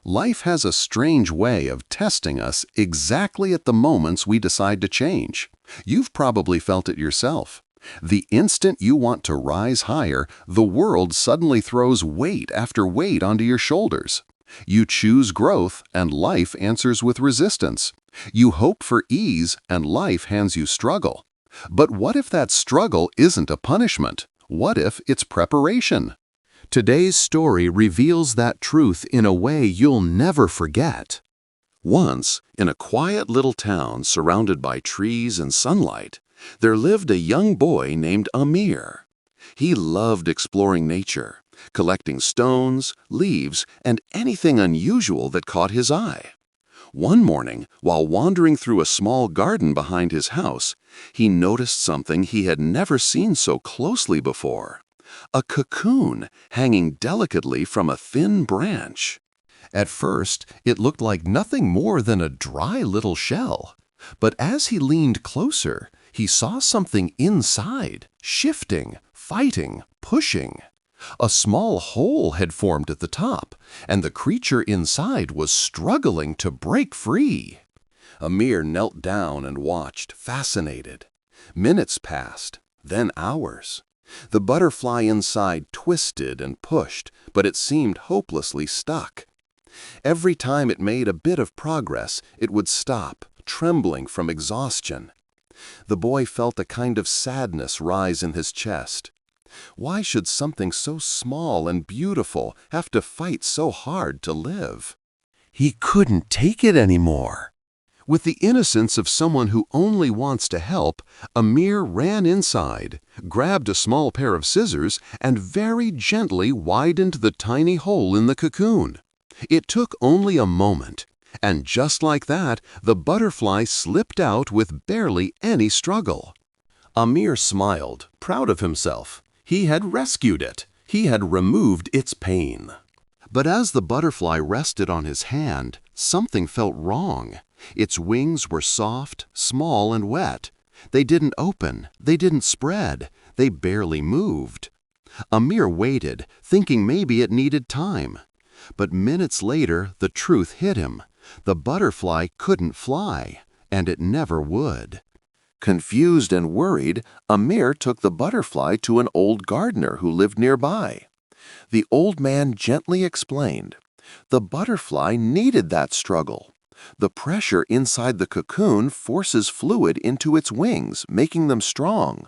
Life has a strange way of testing us exactly at the moments we decide to change. You've probably felt it yourself. The instant you want to rise higher, the world suddenly throws weight after weight onto your shoulders. You choose growth, and life answers with resistance. You hope for ease, and life hands you struggle. But what if that struggle isn't a punishment? What if it's preparation? Today's story reveals that truth in a way you'll never forget. Once, in a quiet little town surrounded by trees and sunlight, there lived a young boy named Amir. He loved exploring nature, collecting stones, leaves, and anything unusual that caught his eye. One morning, while wandering through a small garden behind his house, he noticed something he had never seen so closely before: a cocoon hanging delicately from a thin branch. At first, it looked like nothing more than a dry little shell. But as he leaned closer, he saw something inside, shifting, fighting, pushing. A small hole had formed at the top, and the creature inside was struggling to break free. Amir knelt down and watched, fascinated. Minutes passed, then hours. The butterfly inside twisted and pushed, but it seemed hopelessly stuck. Every time it made a bit of progress, it would stop, trembling from exhaustion. The boy felt a kind of sadness rise in his chest. Why should something so small and beautiful have to fight so hard to live? He couldn't take it anymore. With the innocence of someone who only wants to help, Amir ran inside, grabbed a small pair of scissors, and very gently widened the tiny hole in the cocoon. It took only a moment, and just like that, the butterfly slipped out with barely any struggle. Amir smiled, proud of himself. He had rescued it. He had removed its pain. But as the butterfly rested on his hand, something felt wrong. Its wings were soft, small, and wet. They didn't open. They didn't spread. They barely moved. Amir waited, thinking maybe it needed time. But minutes later, the truth hit him. The butterfly couldn't fly, and it never would. Confused and worried, Amir took the butterfly to an old gardener who lived nearby. The old man gently explained, the butterfly needed that struggle. The pressure inside the cocoon forces fluid into its wings, making them strong.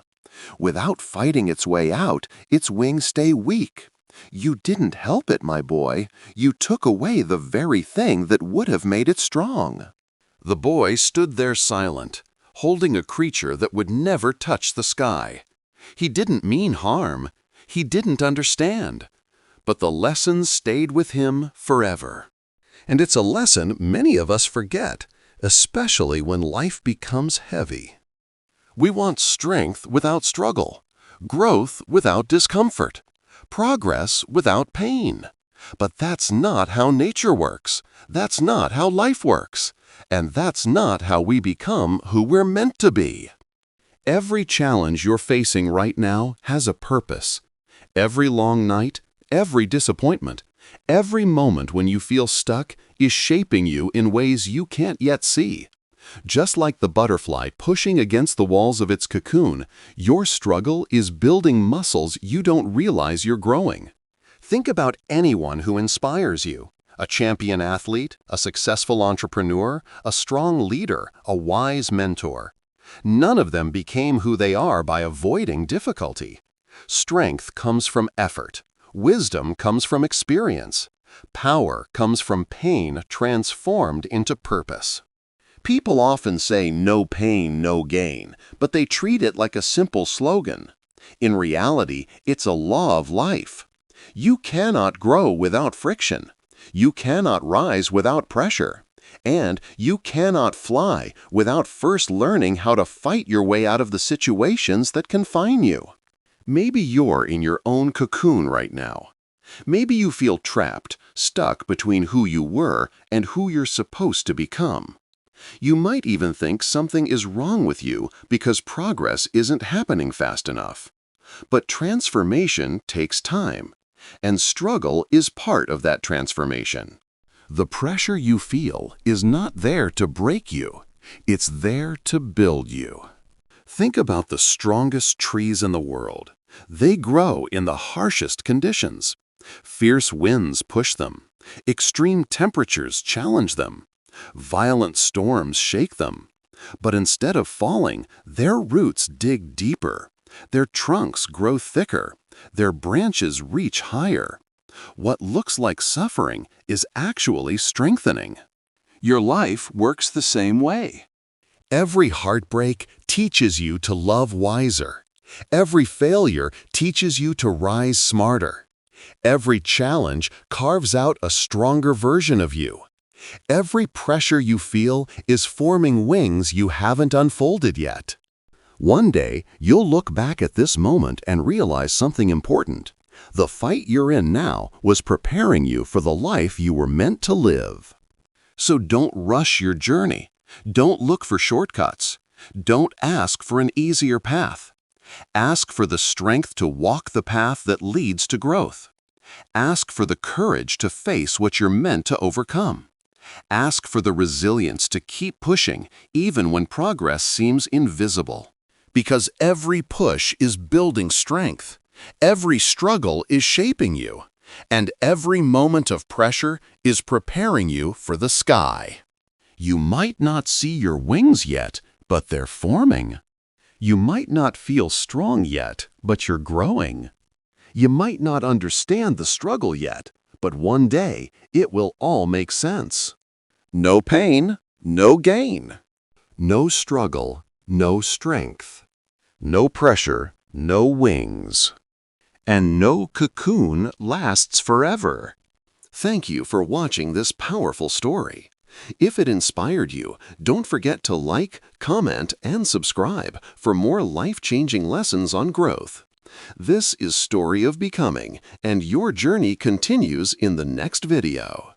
Without fighting its way out, its wings stay weak. You didn't help it, my boy. You took away the very thing that would have made it strong. The boy stood there silent, holding a creature that would never touch the sky. He didn't mean harm. He didn't understand. But the lesson stayed with him forever. And it's a lesson many of us forget, especially when life becomes heavy. We want strength without struggle, growth without discomfort, progress without pain. But that's not how nature works. That's not how life works. And that's not how we become who we're meant to be. Every challenge you're facing right now has a purpose. Every long night, every disappointment, every moment when you feel stuck is shaping you in ways you can't yet see. Just like the butterfly pushing against the walls of its cocoon, your struggle is building muscles you don't realize you're growing. Think about anyone who inspires you. A champion athlete, a successful entrepreneur, a strong leader, a wise mentor. None of them became who they are by avoiding difficulty. Strength comes from effort. Wisdom comes from experience. Power comes from pain transformed into purpose. People often say no pain, no gain, but they treat it like a simple slogan. In reality, it's a law of life. You cannot grow without friction. You cannot rise without pressure. And you cannot fly without first learning how to fight your way out of the situations that confine you. Maybe you're in your own cocoon right now. Maybe you feel trapped, stuck between who you were and who you're supposed to become. You might even think something is wrong with you because progress isn't happening fast enough. But transformation takes time, and struggle is part of that transformation. The pressure you feel is not there to break you. It's there to build you. Think about the strongest trees in the world. They grow in the harshest conditions. Fierce winds push them. Extreme temperatures challenge them. Violent storms shake them. But instead of falling, their roots dig deeper. Their trunks grow thicker. Their branches reach higher. What looks like suffering is actually strengthening. Your life works the same way. Every heartbreak teaches you to love wiser. Every failure teaches you to rise smarter. Every challenge carves out a stronger version of you. Every pressure you feel is forming wings you haven't unfolded yet. One day, you'll look back at this moment and realize something important. The fight you're in now was preparing you for the life you were meant to live. So don't rush your journey. Don't look for shortcuts. Don't ask for an easier path. Ask for the strength to walk the path that leads to growth. Ask for the courage to face what you're meant to overcome. Ask for the resilience to keep pushing even when progress seems invisible. Because every push is building strength. Every struggle is shaping you. And every moment of pressure is preparing you for the sky. You might not see your wings yet, but they're forming. You might not feel strong yet, but you're growing. You might not understand the struggle yet, but one day it will all make sense. No pain, no gain. No struggle, no strength. No pressure, no wings. And no cocoon lasts forever. Thank you for watching this powerful story. If it inspired you, don't forget to like, comment, and subscribe for more life-changing lessons on growth. This is Story of Becoming, and your journey continues in the next video.